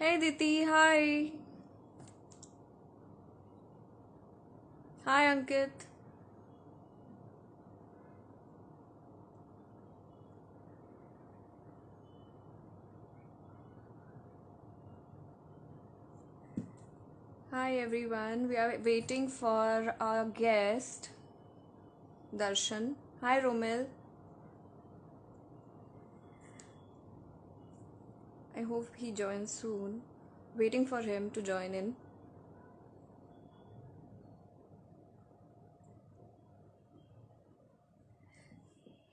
Hey Diti, hi. Hi Ankit. Hi everyone. We are waiting for our guest, Darshan. Hi Romil. I hope he joins soon. Waiting for him to join in.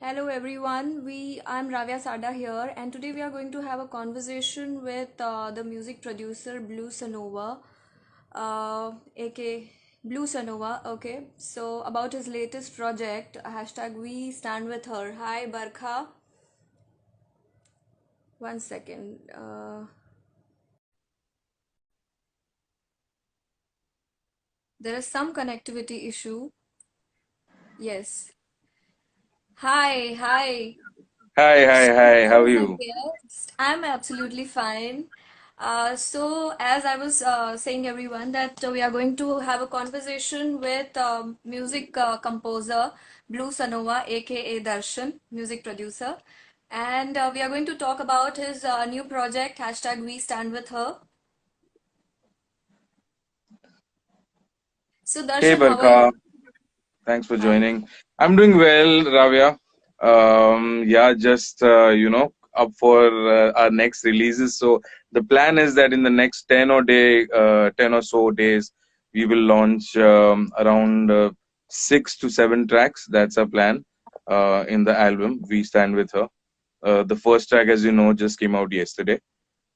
Hello everyone. I'm Ravya Sada here, and today we are going to have a conversation with the music producer Bluesanova, aka Bluesanova. Okay, so about his latest project, hashtag We Stand With Her. Hi Barkha. One second. There is some connectivity issue. Yes. Hi, hi. Hi, hi, So, hi. How who are is our you? guest? I'm absolutely fine. So, as I was saying, everyone, that we are going to have a conversation with music composer Blue Sanova, aka Darshan, music producer, and we are going to talk about his new project, hashtag We Stand With Her. So, Hey, Darshan, how are Barka. you? Thanks for Hi. joining. I'm doing well, Ravya. Yeah, just up for our next releases. So the plan is that in the next 10 or so days, we will launch around 6 to 7 tracks. That's our plan in the album. We Stand With Her. The first track, as you know, just came out yesterday.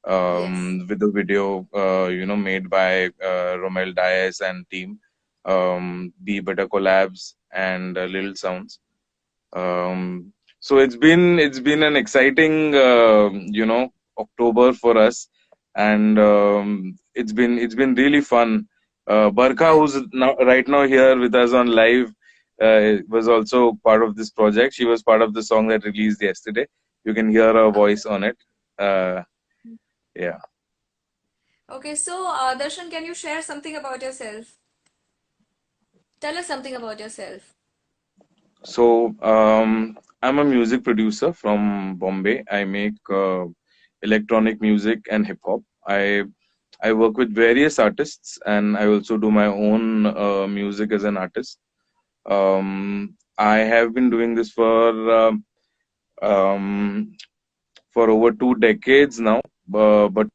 Yes. With the video made by Romel Diaz and team, the Better Collabs and Little Sounds. So it's been an exciting October for us, and it's been really fun. Barkha, That who's now right now here with us on live, was also part of this project. She was part of the song that released yesterday. You can hear her okay. voice on it. Yeah. Okay, so Darshan, can you share something about yourself? Tell us something about yourself. So, I'm a music producer from Bombay. I make electronic music and hip hop. I work with various artists, and I also do my own music as an artist. I have been doing this um, for over 2 decades now. But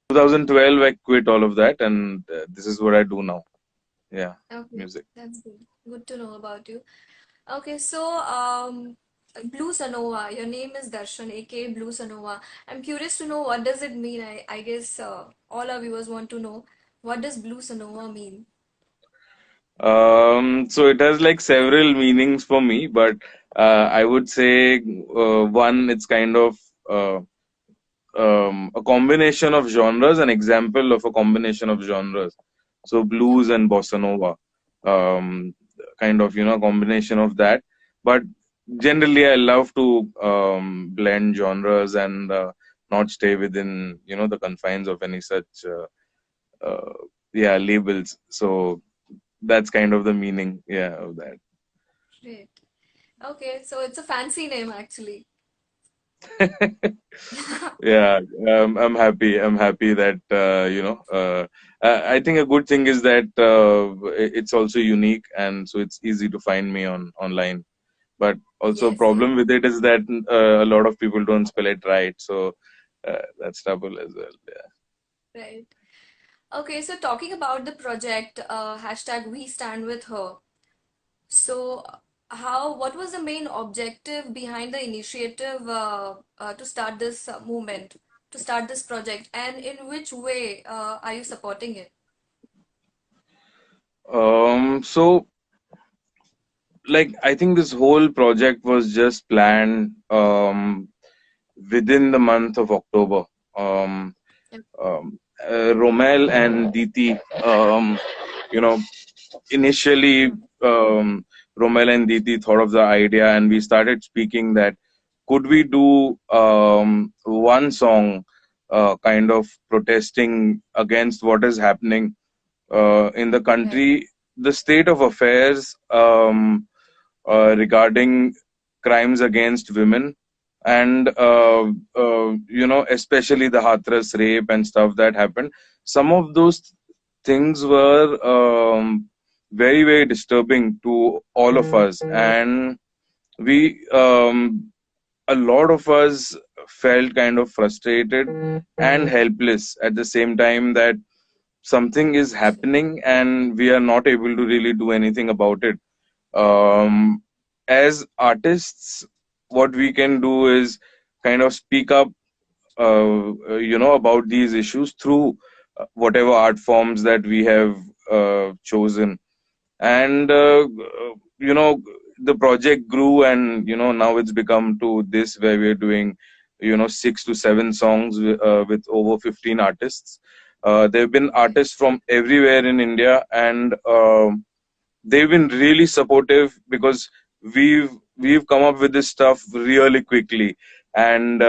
2012, I quit all of that, and this is what I do now. Yeah, Okay, music. that's good. Good to know about you. Okay, so Blue Sanova, your name is Darshan, aka Blue Sanova. I'm curious to know what does it mean. I guess all our viewers want to know what does Blue Sanova mean? So it has like several meanings for me, but I would say one, it's kind of uh, a combination of genres, an example of a combination of genres. So blues Okay. and bossa nova, kind of, combination of that. But generally, I love to blend genres and not stay within, the confines of any such, yeah, labels. So that's kind of the meaning, yeah, of that. Great. Okay, so it's a fancy name actually. Yeah, I'm happy. I'm happy that I think a good thing is that it's also unique, and so it's easy to find me on online. But also a Yes, yes, problem with it is that a lot of people don't spell it right, so that's trouble as well. Yeah. right. Okay, so talking about the project, hashtag We Stand With Her. So, what was the main objective behind the initiative to start this movement, to start this project, and in which way are you supporting it? So like I think this whole project was just planned within the month of October. Um, Yep. Romel and Diti, you know, initially, Romel and Diti thought of the idea, and we started speaking that could we do one song, kind of protesting against what is happening in the Right. country, the state of affairs regarding crimes against women, and Right. especially the Hathras rape and stuff that happened. Some of those things were very, very disturbing to all of us, and we a lot of us felt kind of frustrated and helpless at the same time, that something is happening and we are not able to really do anything about it. As artists, what we can do is kind of speak up, about these issues through whatever art forms that we have chosen. And the project grew, and now it's become to this, where we're doing 6 to 7 songs with over 15 artists. There have been Right. artists from everywhere in India, and they've been really supportive, because we've come up with this stuff really quickly, and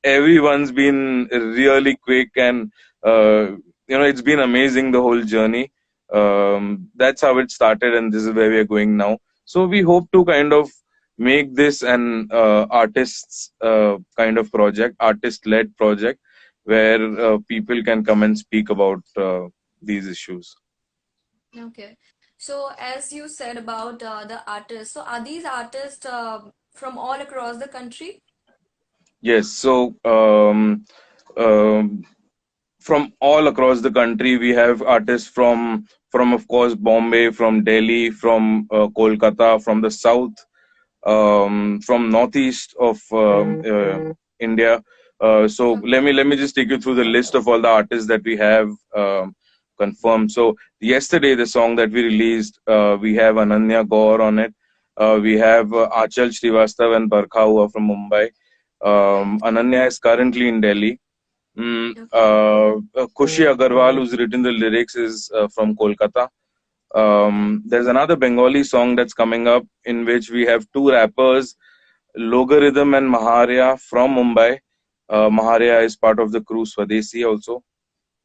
everyone's been really quick, and it's been amazing, the whole journey. That's how it started, and this is where we are going now. So we hope to kind of make this an artists kind of project, artist led project, where people can come and speak about these issues. Okay. So, as you said about the artists, so are these artists from all across the country? Yes, so um, from all across the country, we have artists from of course Bombay, from Delhi, from Kolkata, from the south, from northeast of India. So Okay. let me just take you through the list of all the artists that we have confirmed. So yesterday, the song that we released, we have Ananya Gaur on it. We have Achal Srivastav and Barkha, who are from Mumbai. Right. Ananya is currently in Delhi. Okay. Khushi Agarwal, who's written the lyrics, is from Kolkata. Right. There's another Bengali song that's coming up, in which we have two rappers, Logarithm and Maharia from Mumbai. Maharia is part of the crew Swadesi also.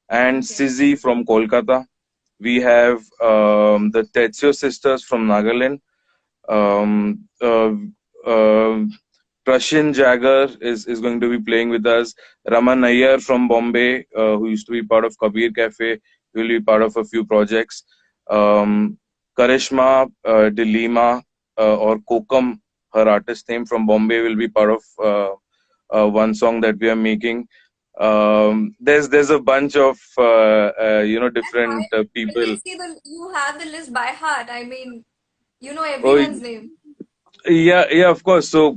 And Okay. Sizzy from Kolkata. We have the Tetsio sisters from Nagaland. Um, uh, uh, Prashin Jagger is going to be playing with us. Raman Nayyar from Bombay, who used to be part of Kabir Cafe, will be part of a few projects. Karishma De Lima, or Kokam, her artist name, from Bombay, will be part of one song that we are making. There's a bunch of And different I people. see the you have the list by heart. I mean, you know Oh, everyone's name. yeah, yeah, of course. So,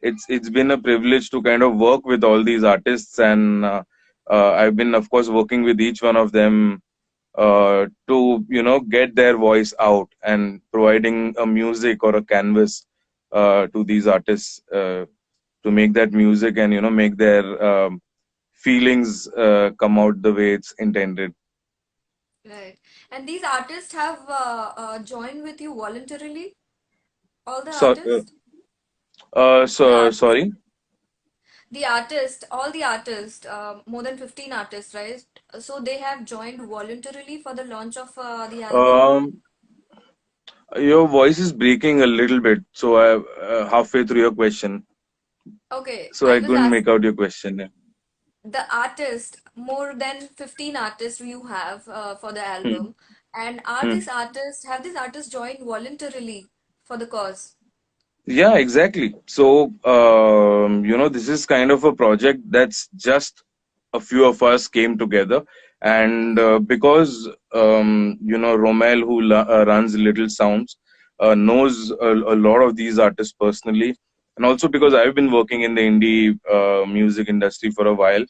it's been a privilege to kind of work with all these artists, and I've been, of course, working with each one of them to get their voice out, and providing a music or a canvas to these artists, to make that music, and make their feelings come out the way it's intended. Right. And these artists have joined with you voluntarily? All the So, artists? The artists, sorry. all the artists, more than 15 artists, right? So they have joined voluntarily for the launch of the album? Um, Your voice is breaking a little bit, so I halfway through your question, Okay, so I I was couldn't make out asking your question. Yeah. the artist, more than 15 artists you have for the Hmm. album, and Hmm. have these artists joined voluntarily for the cause? Yeah, exactly. So, this is kind of a project that's just a few of us came together, and Okay. because Romel, who runs Little Sounds, knows a lot of these artists personally, and also because I've been working in the indie music industry for a while.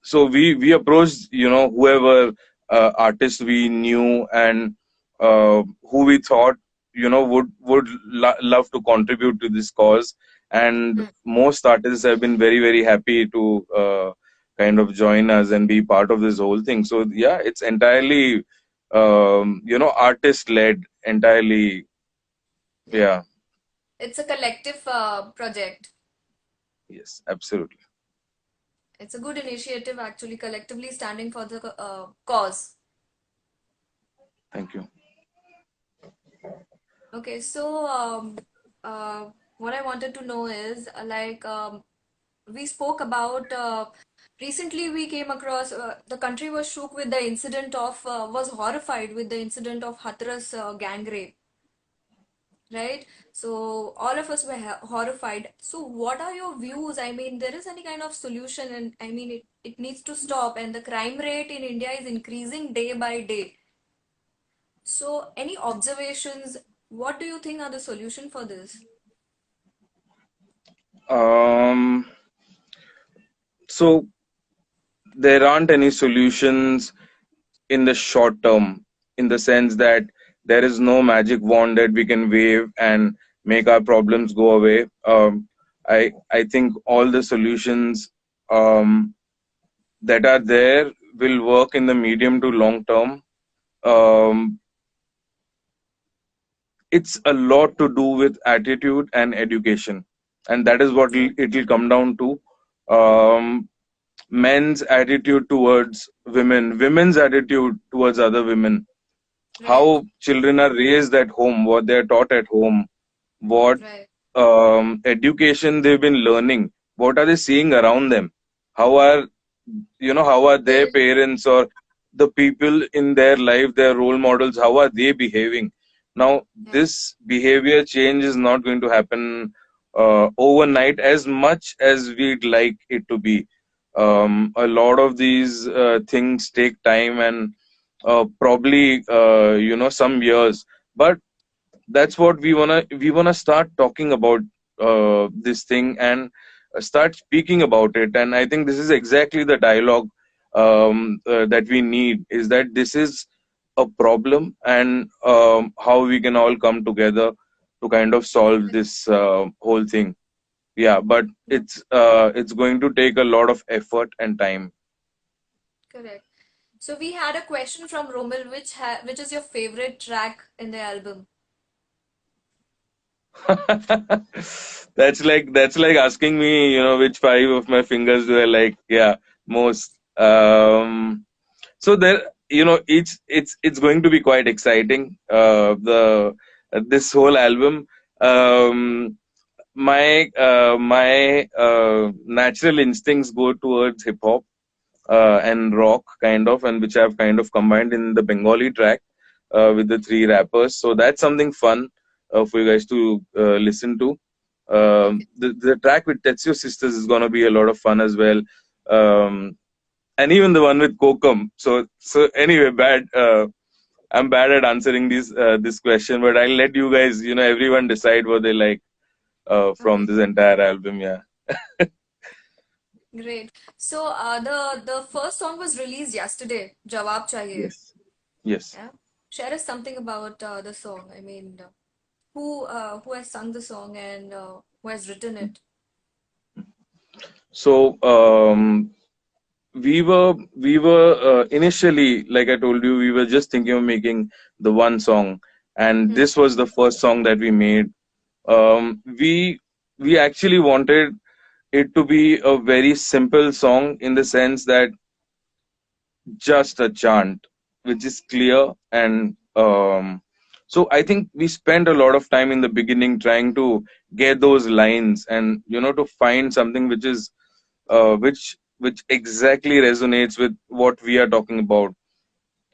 So we approached whoever artists we knew, and who we thought would love to contribute to this cause, and Hmm. most artists have been very, very happy to kind of join us and be part of this whole thing. So yeah, it's entirely artist led entirely. Yeah. Yeah. It's a collective project. Yes, absolutely. It's a good initiative, actually, collectively standing for the cause. Thank you. Okay, so uh, what I wanted to know is we spoke about recently we came across the country was shook with the incident of was horrified with the incident of Hathras gang rape, right? So all of us were horrified. So what are your views? I mean, there is any kind of solution, and I mean it needs to stop, and the crime rate in India is increasing day by day. So any observations? What do you think are the solution for this? Um, so there aren't any solutions in the short term, in the sense that there is no magic wand that we can wave and make our problems go away. I think all the solutions um, that are there will work in the medium to long term. Um, it's a lot to do with attitude and education, and that is what True. it will come down to. Um, Men's attitude towards women, women's attitude towards other women, Right, how children are raised at home, what they're taught at home, what right, education they've been learning, what are they seeing around them, how are how are their they, parents or the people in their life, their role models, how are they behaving. Now yeah, this behavior change is not going to happen overnight as much as we'd like it to be. A lot of these things take time and probably some years, but that's what we wanna start talking about this thing and start speaking about it. And I think this is exactly the dialogue that we need, is that this is a problem, and how we can all come together to kind of solve correct, this whole thing. Yeah, but yeah, it's going to take a lot of effort and time. correct. So we had a question from Romil, which is your favorite track in the album? That's like asking me, which five of my fingers do I like? Yeah, most. So there, it's going to be quite exciting. The This whole album. Um, my natural instincts go towards hip hop and rock kind of, and which I've kind of combined in the Bengali track with the three rappers. So that's something fun for you guys to listen to. Okay, The track with Tetsuo Sisters is gonna be a lot of fun as well, and even the one with Kokum. So anyway, bad. I'm bad at answering this question, but I'll let you guys, everyone decide what they like from okay, this entire album. Yeah. great. So the first song was released yesterday, Jawab Chahiye. Yes. Yes. Yeah, share us something about the song. I mean, who has sung the song and who has written it? So we were initially, like I told you, we were just thinking of making the one song, and Hmm, this was the first song that we made. We actually wanted it to be a very simple song, in the sense that just a chant which is clear, and so I think we spent a lot of time in the beginning trying to get those lines, and to find something which is which exactly resonates with what we are talking about.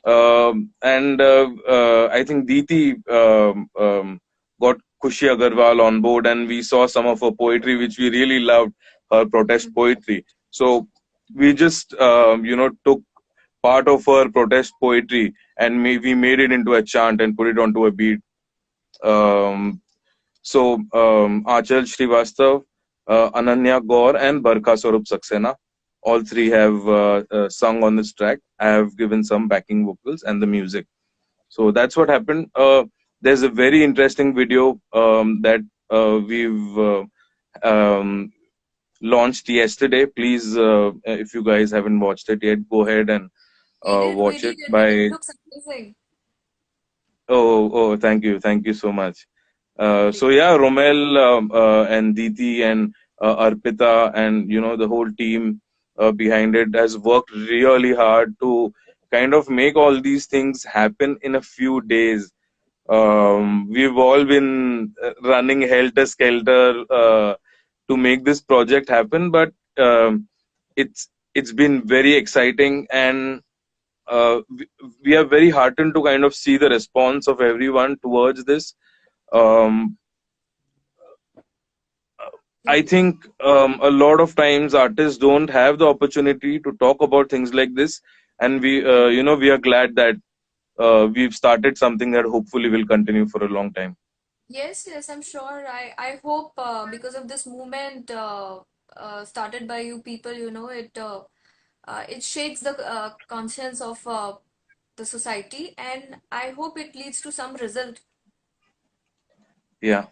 And I think Diti got Kushi Agarwal on board, and we saw some of her poetry, which we really loved, her protest hmm, poetry. So we just, took part of her protest poetry, and we made it into a chant and put it onto a beat. Um, Achal Srivastav, Ananya Gaur, and Barkha Swarup Saxena, all three have sung on this track. I have given some backing vocals and the music. So that's what happened. There's a very interesting video that we've um, launched yesterday. Please, if you guys haven't watched it yet, go ahead and We watch did, it and it by. looks amazing. Oh, thank you so much. So Great. yeah, Romel and Diti and Arpita and the whole team behind it has worked really hard to kind of make all these things happen in a few days. We've all been running helter skelter to make this project happen, but it's been very exciting, and we are very heartened to kind of see the response of everyone towards this. Um, I Okay. think a lot of times artists don't have the opportunity to talk about things like this, and we are glad that we've started something that hopefully will continue for a long time. Yes, yes, I'm sure. I hope because of this movement started by you people, it shakes the conscience of the society, and I hope it leads to some result. Yeah.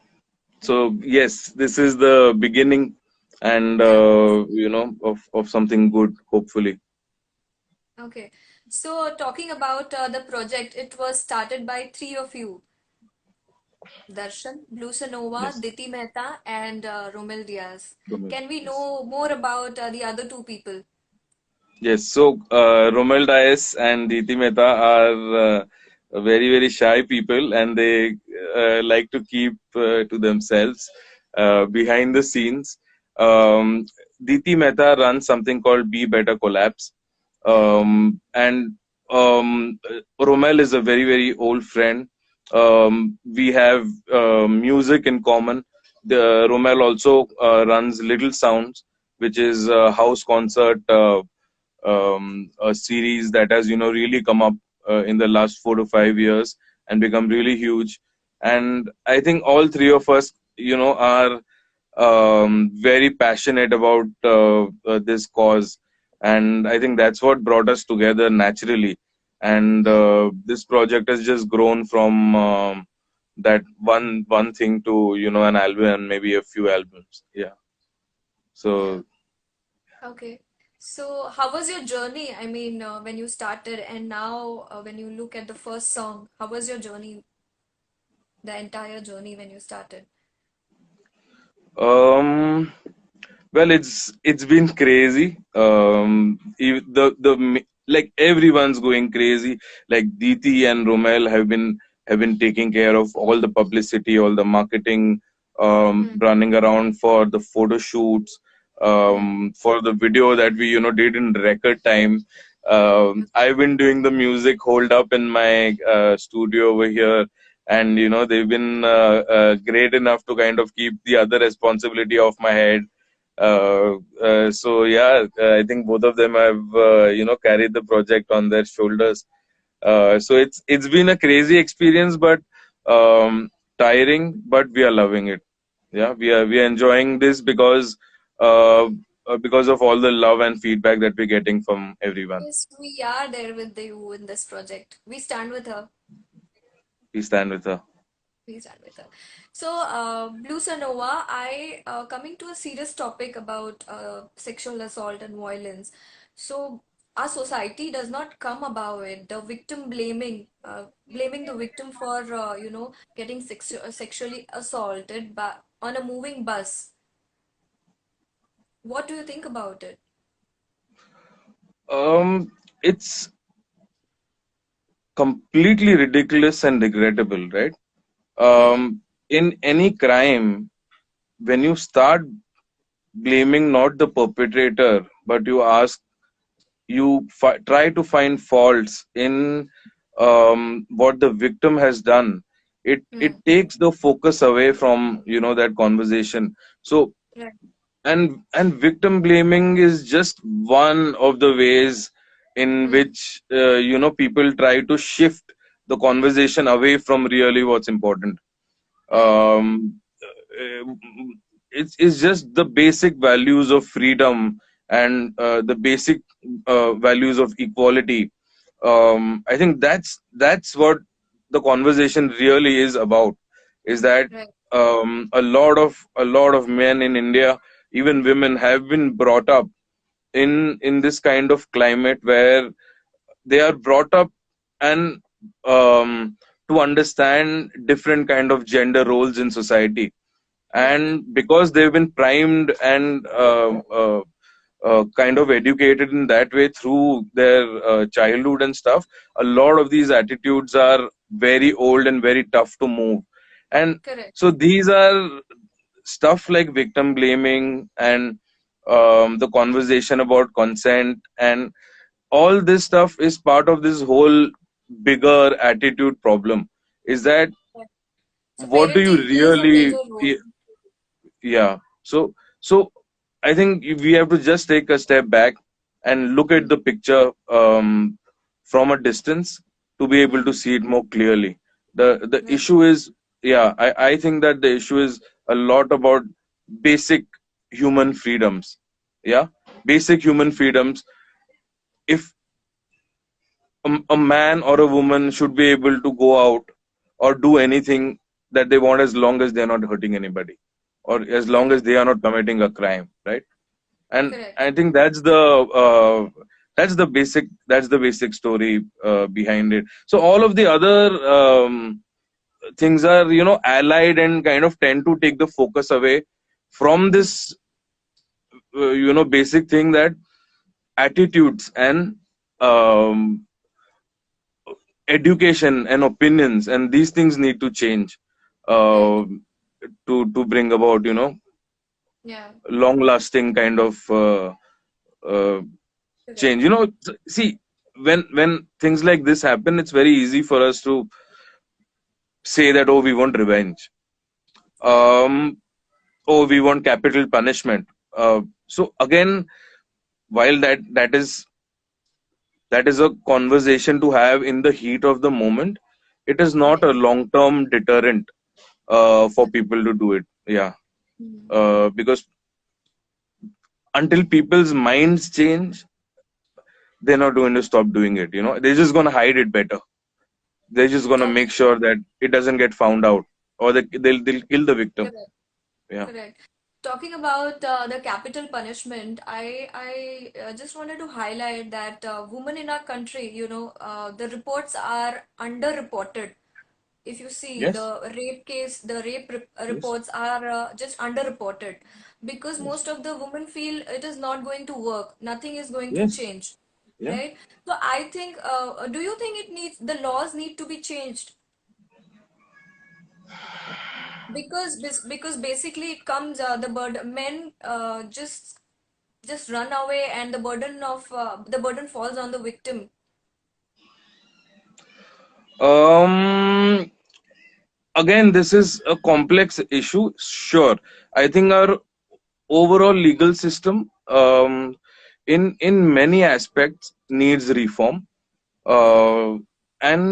So yes, this is the beginning, and Yeah. of something good, hopefully. Okay. So talking about the project, it was started by three of you, Darshan, Bluesanova, Yes. Diti Mehta, and Romel Diaz. Romel. Can we Yes. know more about the other two people? Yes, so Romel Dias and Diti Mehta are very, very shy people, and they like to keep to themselves behind the scenes. Um, Diti Mehta runs something called Be Better Collabs, Right. and Romel is a very, very old friend. We have music in common. Romel also runs Little Sounds, which is a house concert. A series that has really come up in the last 4 to 5 years and become really huge. And I think all three of us are very passionate about this cause, and I think that's what brought us together naturally. And Right. this project has just grown from that one thing to an album and maybe a few albums. Yeah. Yeah. So Okay. So how was your journey? I mean, when you started and now when you look at the first song, how was your journey, the entire journey when you started? um well, it's been crazy. Like everyone's going crazy. Like Diti and Romel have been taking care of all the publicity, all the marketing, Hmm. running around for the photo shoots, Hmm. for the video that we did in record time. I've been doing the music hold up in my studio over here, and they've been great enough to kind of keep the other responsibility off my head. So yeah, I think both of them have carried the project on their shoulders. So it's been a crazy experience, but tiring. But we are loving it. Yeah, we are enjoying this because of all the love and feedback that we're getting from everyone. Yes, we are there with you in this project. We stand with her. We stand with her. We stand with her. So, Blue Sanova, I coming to a serious topic about sexual assault and violence. So, our society does not come above it. The victim blaming the victim for getting sexually assaulted by on a moving bus. What do you think about it? It's completely ridiculous and regrettable, right? Right. In any crime, when you start blaming not the perpetrator, but try to find faults in what the victim has done. It Hmm. takes the focus away from that conversation. So Right. and victim blaming is just one of the ways in Hmm. which people try to shift the conversation away from really what's important. Right. um, uh, it's just the basic values of freedom and the basic values of equality. I think that's what the conversation really is about, is that Right. a lot of men in India, even women, have been brought up in this kind of climate where they are brought up and to understand different kind of gender roles in society, Right. and because they've been primed and kind of educated in that way through their childhood and stuff, a lot of these attitudes are very old and very tough to move. And Correct. so these are stuff like victim blaming and the conversation about consent, and all this stuff is part of this whole bigger attitude problem. Is that Right. So what do you parenting plays a really major role. yeah. So I think we have to just take a step back and look at the Hmm. picture from a distance to be able to Hmm. see it more clearly. The Right. issue is, yeah, I think that the issue is a lot about basic human freedoms. Yeah, basic human freedoms. If a man or a woman should be able to go out or do anything that they want, as long as they're not hurting anybody, or as long as Correct. they are not committing a crime, right? And Correct. I think that's the basic story behind it. So all of the other things are, allied and kind of tend to take the focus away from Hmm. this basic thing, that attitudes and um, education and opinions and these things need to change Right. uh, to bring about Yeah. long lasting kind of uh, change. Correct. See, when things like this happen, it's very easy for us to say that, oh, we want revenge, Right. um oh, we want capital punishment. So again, while that is a conversation to have in the heat of the moment, it is not Right. a long term deterrent for Right. people to do it. Yeah. Hmm. Because until people's minds change, they're not going to stop doing it. They're just going to hide it better. They're just going to Talking. make sure that it doesn't get found out, or they'll kill the victim. Correct. Yeah. Correct. Talking about the capital punishment, I just wanted to highlight that women in our country, the reports are underreported. If you see Yes. the rape case, the rape Yes. reports are just underreported because Yes. most of the women feel it is not going to work, nothing is going to Yes. change, Yeah. right? So I think, do you think the laws need to be changed? Because basically it comes the burden men just run away and the burden falls on the victim. Um. Again, this is a complex issue. Sure, I think our overall legal system, in many aspects, needs reform. Hmm. Uh, and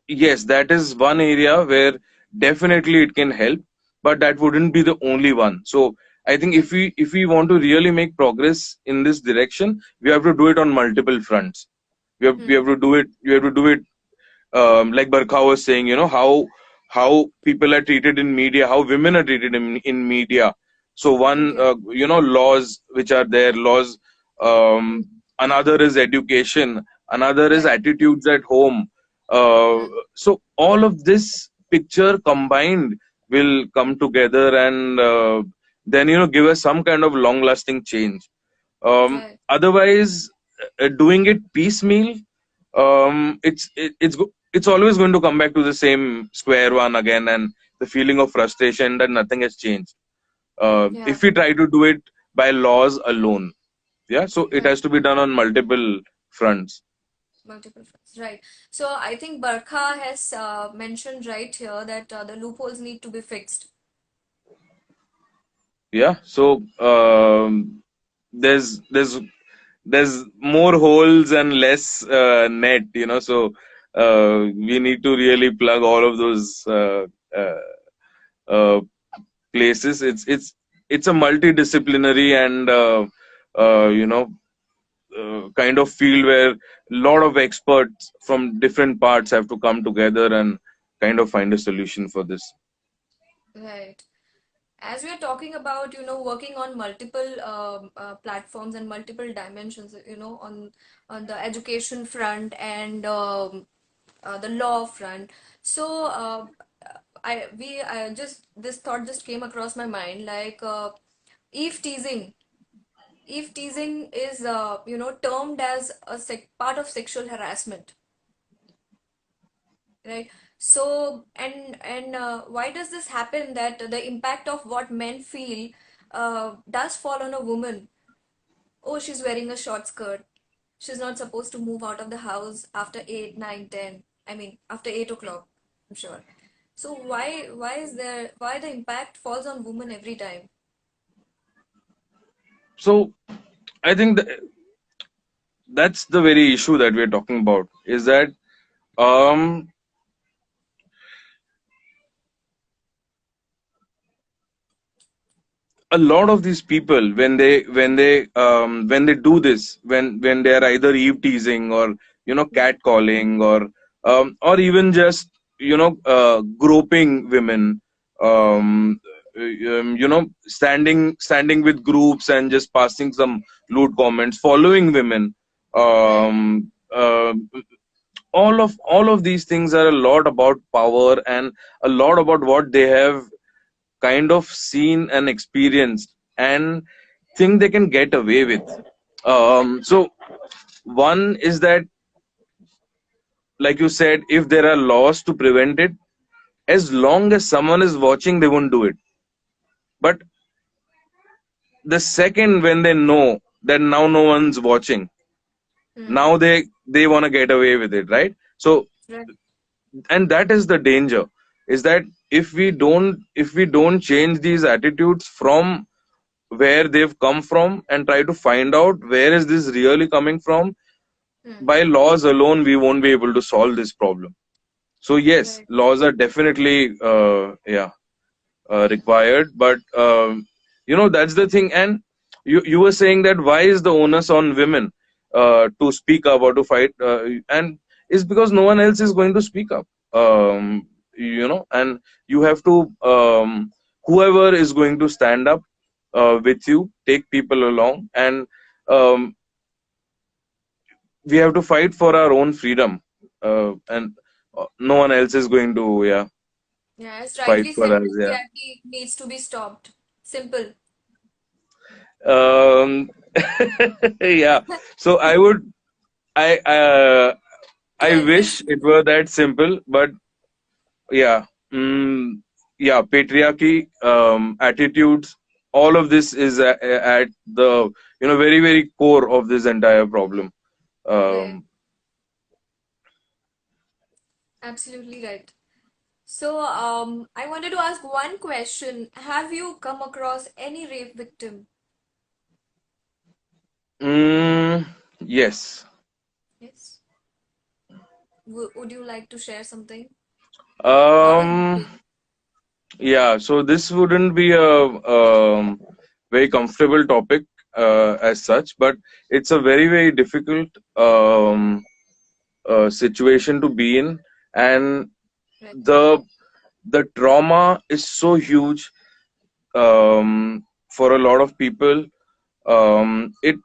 yes, that is one area where definitely it can help, but that wouldn't be the only one. So I think Right. if we want to really make progress in this direction, we have to do it on multiple fronts. We have Hmm. to do it. You have to do it, like Barkha was saying, how people are treated in media, how women are treated in media. So one, Okay. laws which are there, laws. Hmm. Another is education. Another is Right. attitudes at home. Uh, Hmm. so all of this picture combined will come together and then give us some kind of long-lasting change. Right. Otherwise, doing it piecemeal, it's always going to come back to the same square one again, and the feeling of frustration that nothing has changed. Yeah. If we try to do it by laws alone, yeah, so it Right. has to be done on multiple fronts. Multiple fronts. Right. So I think Barkha has mentioned right here that the loopholes need to be fixed. Yeah, so there's there's more holes and less net, so we need to really plug all of those uh, uh, places. It's a multidisciplinary and kind of field where a lot of experts from different parts have to come together and kind of find a solution for this. Right. As we are talking about, working on multiple platforms and multiple dimensions, on the education front and the law front. So I just this thought just came across my mind, like eve teasing. Eve teasing is termed as a part of sexual harassment, right? So and why does this happen, that the impact of what men feel does fall on a woman? Oh, she's wearing a short skirt, she's not supposed to move out of the house after 8, 9, 10. I mean, after 8 o'clock, I'm sure. So why the impact falls on women every time? So I think that's the very issue that we're talking about, is that um, a lot of these people, when they do this, when they are either eve teasing or Hmm. cat calling or even just groping women, Hmm. um, standing with groups and just passing some lewd comments, following women, Right. all of these things are a lot about power and a lot about what they have kind of seen and experienced and think they can get away with. So one is that, like you said, if there are laws to prevent it, as long as someone is watching, they won't do it. But the second when they know that now no one's watching, Hmm. now they want to get away with it, right? So, Right. and that is the danger, is that if we don't change these attitudes from where they've come from and try to find out where is this really coming from, Hmm. by laws alone we won't be able to solve this problem. So yes, Right. laws are definitely required, but that's the thing. And you were saying that why is the onus on women to speak up or to fight, and it's because no one else is going to speak up. And you have to, whoever is going to stand up with you, take people along, and um, we have to fight for our own freedom, and no one else is going to, yeah, Yeah, as fight rightly for said, us. Yeah. patriarchy needs to be stopped. Simple. um yeah, so I Yes, wish it were that simple, but yeah. Yeah, patriarchy, attitudes, all of this is at the very very core of this entire problem. right. um Absolutely right. So, I wanted to ask one question. Have you come across any rape victim? mm, yes. Yes. Would you like to share something? How has it um been? yeah, so this wouldn't be a very comfortable topic as such, but it's a very very difficult situation to be in, and Right. the trauma is so huge, for a lot of people.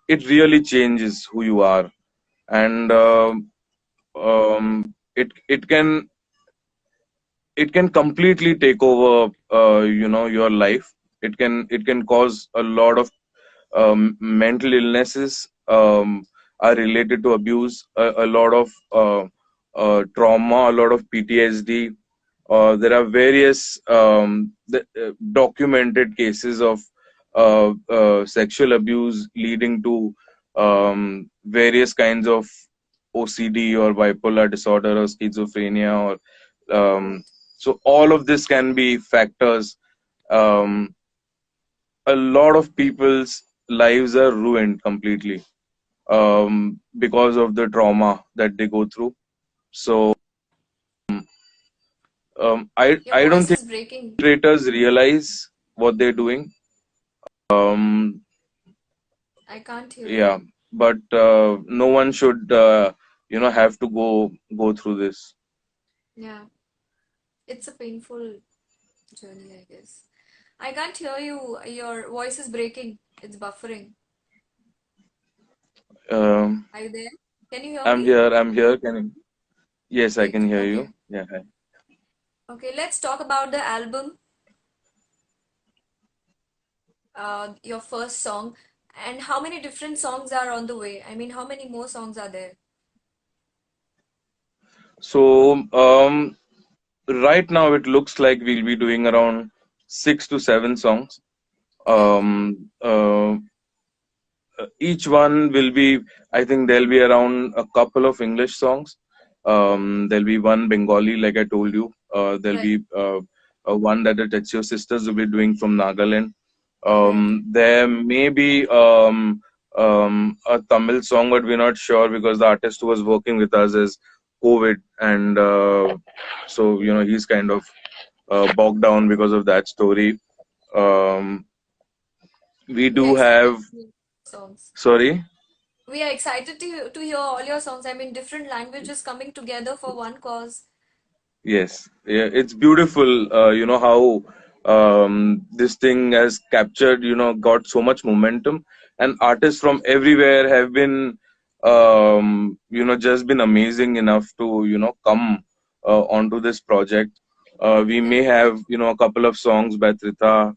It really changes who you are, and Right. it can completely take over your life. It can cause a lot of mental illnesses are related to abuse, a lot of trauma, a lot of PTSD. There are various documented cases of sexual abuse leading to various kinds of OCD or bipolar disorder or schizophrenia, or Right. so all of this can be factors. Um, a lot of people's lives are ruined completely because of the trauma that they go through. So Your I don't voice think is breaking. perpetrators realize what they're doing. Um, I can't hear yeah, you. but no one should have to go through this. Yeah. It's a painful. Journey, I guess. I can't hear you. Your voice is breaking. It's buffering. Um, Are you there? Can you hear I'm me? here. I'm here. Can you? Yes, I can Great. hear you. Okay. Yeah. Hi. Okay, let's talk about the album, your first song, and how many different songs are on the way. I mean, how many more songs are there? So, right now it looks like we'll be doing around 6 to 7 songs. Great. Each one will be, I think there'll be around a couple of English songs. There'll be one Bengali, like I told you. There'll Right. be one that the Tetsuo sisters will be doing from Nagaland. Right. There may be a Tamil song, but we're not sure because the artist who was working with us is COVID, and so he's kind of bogged down because of that story. Um, we We are do excited have, to hear songs. sorry. We are excited to hear all your songs. I mean, different languages coming together for one cause. Yes, yeah, it's beautiful. How this thing has captured, got so much momentum, and artists from everywhere have been, just been amazing enough to, come onto this project. We may Right. have, a couple of songs by Trita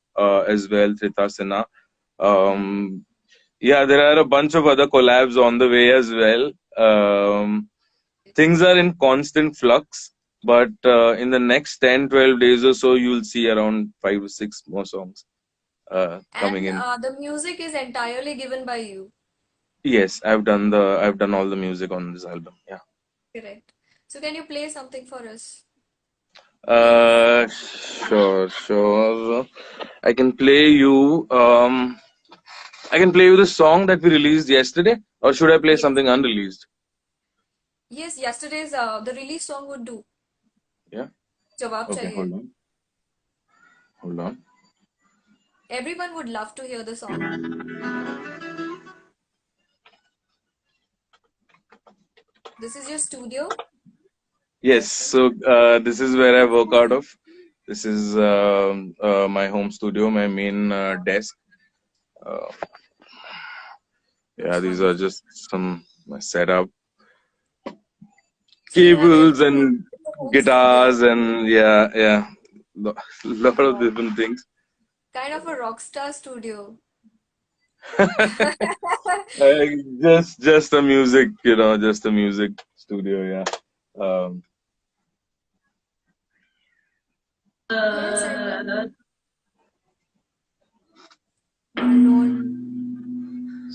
as well, Trita Sinha. Um, yeah, there are a bunch of other collabs on the way as well. Things are in constant flux, but in the next 10, 12 days or so, you'll see around 5 to 6 more songs coming And in. the music is entirely given by you. Yes, I've done all the music on this album. Yeah. Correct. So can you play something for us, please? Sure. I can play you the song that we released yesterday, or should I play Yes. something unreleased? Yes, yesterday's the release song would do. Yeah. Jawab Okay, chahiye. hold on. Everyone would love to hear the song. This is your studio? Yes, so this is where I That's work out cozy. of. This is my home studio, my main desk. Uh, yeah, Looks these are wonderful. just some my setup, So you have cables everything and in the home studio. guitars and yeah, lot of Wow. different things. Kind of a rock star studio. Uh, just a music, just a music studio. Yeah. Um, Yes, I know. Background.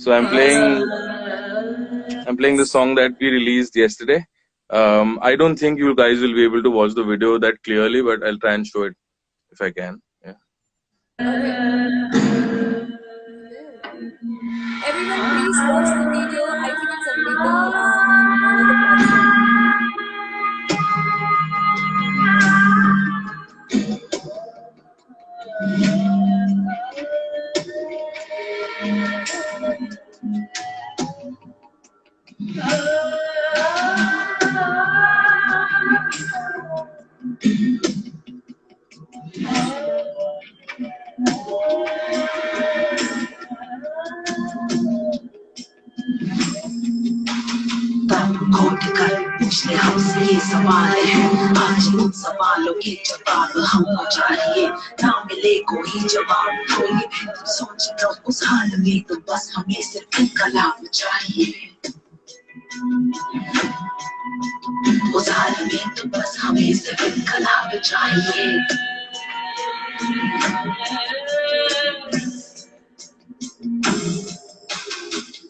so Yes. I'm playing the Yes. song that we released yesterday. I don't think you guys will be able to watch the video that clearly, but I'll try and show it if I can. Yeah. Okay. We will. Everyone, please watch the video. I think it's available on all the platforms. खोद कर पूछते हमसे ये सवाल है आज उन सवालों के जवाब हमको चाहिए ना मिले कोई जवाब तो ये भी तुम सोच लो उस हाल में तो बस हमें सिर्फ इनकलाब चाहिए उस हाल में तो बस हमें सिर्फ इनकलाब चाहिए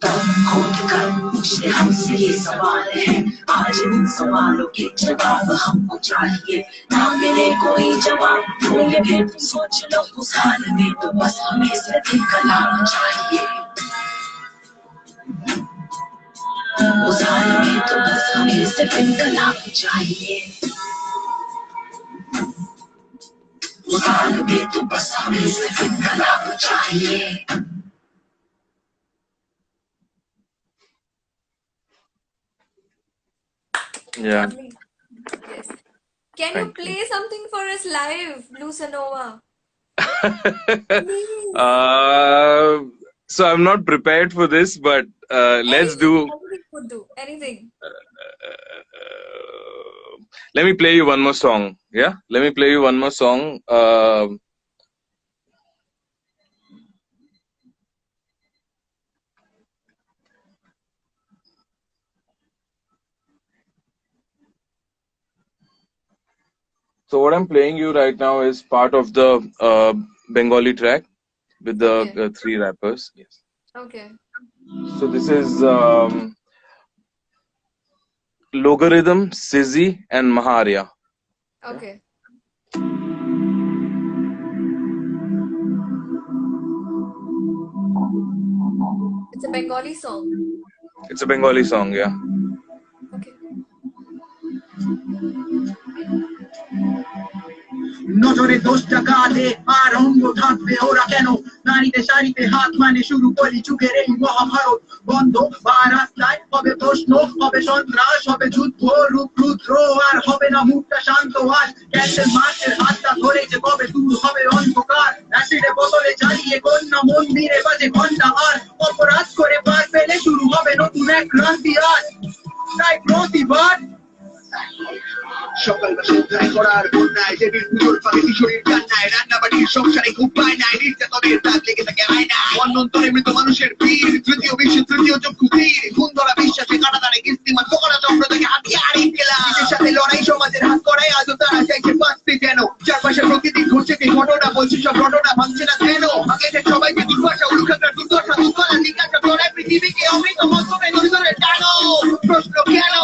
खोद कर पूछते हमसे ये सवाल है आज उन सवालों के जवाब हमको चाहिए ना मिले कोई जवाब तो ये भी तुम सोच लो उस हाल में तो बस हमें सिर्फ इनकलाब चाहिए उस हाल में तो बस हमें सिर्फ इनकलाब चाहिए उस हाल में तो बस हमें सिर्फ इनकलाब चाहिए Yeah. Lovely. Yes. Can you Thank you. play something for us live, Bluesanova? Please. uh, so I'm not prepared for this, but let's Anything, do. anything would do. Anything. Let me play you one more song. Yeah, let me play you one more song. So what I'm playing you right now is part of the Bengali track with the Okay. three rappers. Yes. Okay. So this is Logarithm, Sizzy, and Maharia. Yeah. Okay. It's a Bengali song. It's a Bengali song. Yeah. Okay. নজরে 10 টাকা দে আর অঙ্গ থাকবে ওরা কেন নারীতে শাড়িতে হাত মানে শুরু করি যুগের এই মহাভারত বন্ধ বা রাস্তায় হবে প্রশ্ন হবে সন্ত্রাস হবে যুদ্ধ রূপ রুদ্র আর হবে না মুখটা শান্ত আজ ক্যান্সেল মার্চের হাতটা ধরে যে কবে দূর হবে অন্ধকার অ্যাসিডে বোতলে জ্বালিয়ে কন্যা মন্দিরে বাজে ঘন্টা আর অপরাধ করে পার পেলে শুরু হবে নতুন এক ক্রান্তি আজ তাই প্রতিবাদ সকালটা সন্ধ্যায় করার বন্যায় দেবীর পুজোর ফাঁকে কিশোরীর কান্নায় রান্নাবাড়ির সংসারে খুব পায় নাই নির্যাতনের দাগ লেগে থাকে আয় না অন্যন্তরে মৃত মানুষের ভিড় তৃতীয় বিশ্বের তৃতীয় চক্ষু তীর খুন ধরা বিশ্বাসে কাটাতারে কিস্তিমান ফোকরা চক্র থেকে হাতিয়ারই পেলা নিজের সাথে লড়াই সমাজের হাত করায় আজও তারা চাইছে বাঁচতে যেন চারপাশে প্রতিদিন ঘটছে যে ঘটনা বলছে সব ঘটনা ভাঙছে না কেন আগে যে সবাইকে দুর্বাসা উলুখাটার দুর্দশা দুর্বলা জিজ্ঞাসা করে পৃথিবীকে অমৃত মধ্যমে ধরে ধরে টানো প্রশ্ন কেন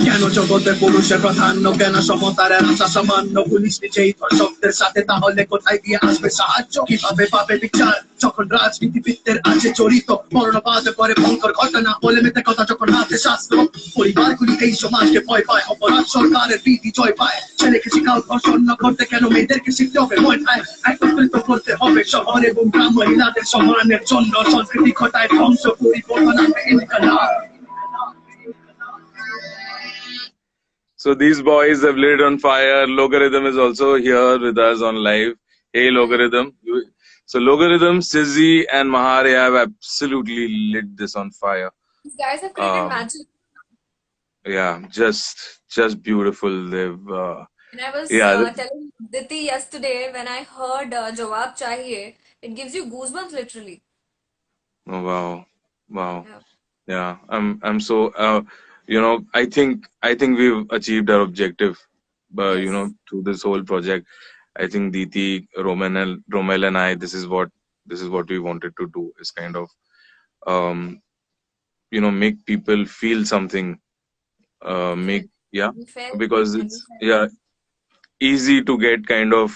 কেন জগতে পুরুষের প্রাধান্য কেন সমতার আশা সামান্য পুলিশ নিজেই ধর্ষকদের সাথে তাহলে কোথায় গিয়ে আসবে সাহায্য কিভাবে পাবে বিচার যখন রাজনীতিবিদদের আছে জড়িত বর্ণবাদ করে ভয়ঙ্কর ঘটনা বলে মেতে কথা যখন হাতে শাস্ত্র পরিবারগুলি এই সমাজকে ভয় পায় অপরাধ সরকারের ভীতি জয় পায় ছেলেকে শিখাও ধর্ষণ না করতে কেন মেয়েদেরকে শিখতে হবে ভয় পায় একত্রিত করতে হবে শহর এবং গ্রাম মহিলাদের সম্মানের জন্য সংস্কৃতি ঘটায় ধ্বংস পরিবর্তন আনবে ইনকালাব So these boys have lit it on fire. Logarithm is also here with us on live. Hey, Logarithm. So Logarithm, Sizzy, and Mahari have absolutely lit this on fire. These guys have created Um, magic. yeah, just beautiful. They've And I was yeah. telling Diti yesterday when I heard Jawab Chahiye, it gives you goosebumps literally. Oh wow, wow. Yeah. Yeah, I'm so I think we've achieved our objective, Yes. through this whole project. I think Diti, Romel and I, this is what we wanted to do, is kind of um, make people feel something, make Correct. yeah, We felt because and we it's felt. yeah easy to get kind of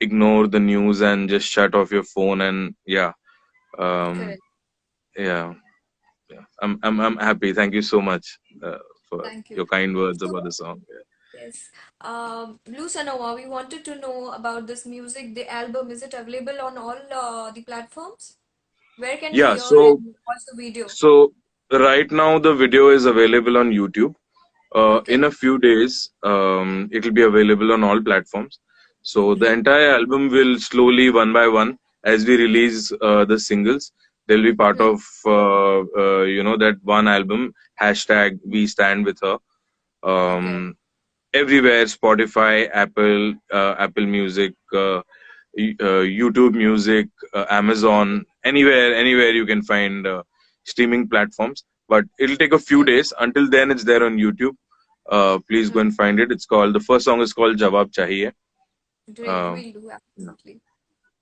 ignore the news and just shut off your phone and um, Correct. yeah. Yeah, I'm happy. Thank you so much for Thank you. your kind words So, about the song. yes. Bluesanova, we wanted to know about this music, the album. Is it available on all the platforms? Where can we Yeah. hear and watch the video? So right now the video is available on YouTube. In Okay. a few days, it'll be available on all platforms. So the entire album will slowly, one by one, as we release the singles, they'll be part Hmm. of that one album. Hashtag We Stand With Her. Okay. Everywhere, Spotify, Apple Music, YouTube Music, Amazon, anywhere you can find streaming platforms. But it'll take a few Okay. days. Until then, it's there on YouTube. Please go Hmm. and find it. The first song is called Jawab Chahiye. Great. Um, We'll do yeah, absolutely.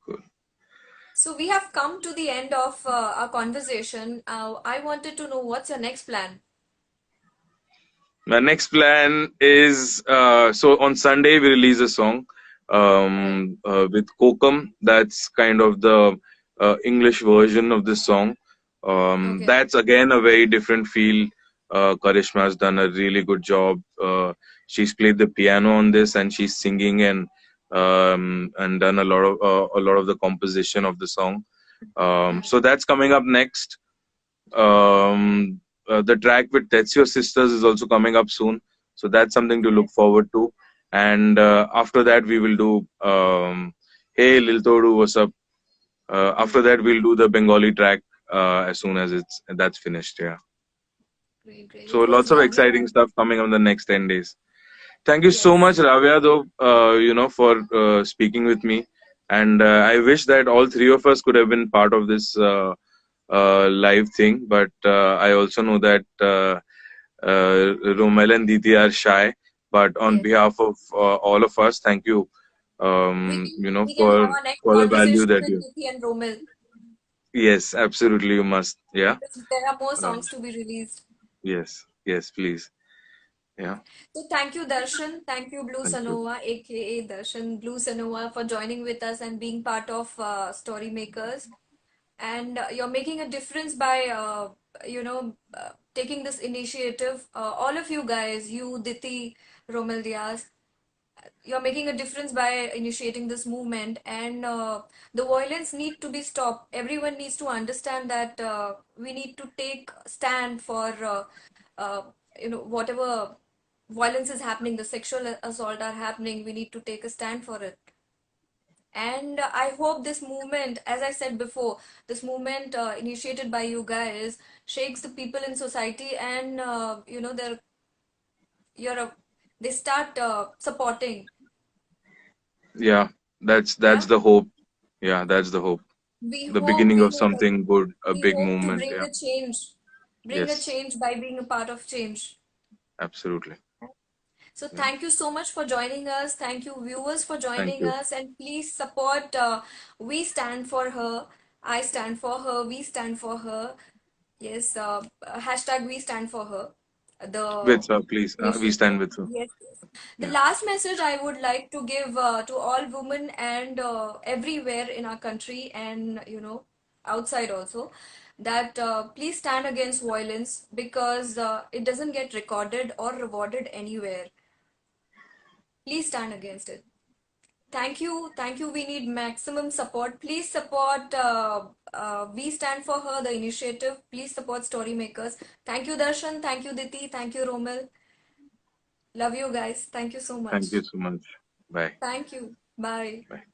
cool. So we have come to the end of our conversation. I wanted to know what's your next plan? My next plan is so on Sunday we release a song Right. with Kokum. That's kind of the English version of this song. Okay. That's again a very different feel. Karishma has done a really good job. She's played the piano on this, and she's singing and done a lot of the composition of the song. Hmm. So that's coming up next. Um, the track with Tetsuya Sisters is also coming up soon, so that's something to look forward to. And after that, we will do Hey Lil Todu, what's up? After that, we'll do the Bengali track as soon as that's finished. Yeah. Great, great. So It was lots of lovely exciting having. stuff coming on the next 10 days. Thank you so Yes. much, Ravya, though, for speaking with me. And I wish that all three of us could have been part of this live thing. But I also know that Romel and Diti are shy. But on Yes. behalf of all of us, thank you, We can we can have for our next the value conversation that with you. Niti and Romil Yes, absolutely, you must. Yeah. because there are more Uh, songs to be released. yes. Yes, please. Yeah. So thank you, Darshan. Thank you, Blue Thank you. Sanova, aka Darshan Blue Sanova, for joining with us and being part of Story Makers. And you're making a difference by, taking this initiative. All of you guys, you, Diti, Romel Diaz, you're making a difference by initiating this movement. And the violence need to be stopped. Everyone needs to understand that we need to take stand for, uh, whatever violence is happening, the sexual assault are happening, we need to take a stand for it. And I hope this movement, as I said before, this movement initiated by you guys shakes the people in society, and you're a, they start supporting. Yeah. That's Yeah, the hope. Yeah, that's the hope. we The hope beginning we of hope something good, a we big hope to movement. Yeah. bring a Yes, change by being a part of change. absolutely. So Yeah. thank you so much for joining us. Thank you, viewers, for Thank joining you. us. And please support We Stand for Her. I stand for her. We stand for her. Yes, hashtag We Stand for Her. The With please, we stand initiative. with you. Yes, yes. The Yeah. last message I would like to give to all women and everywhere in our country and outside also, that please stand against violence because it doesn't get recorded or rewarded anywhere. Please stand against it. Thank you. Thank you. We need maximum support. Please support We Stand for Her, the initiative. Please support Story Makers. Thank you, Darshan. Thank you, Diti. Thank you, Romil. Love you guys. Thank you so Thank you much. so much. Bye. Thank you. Bye. Bye.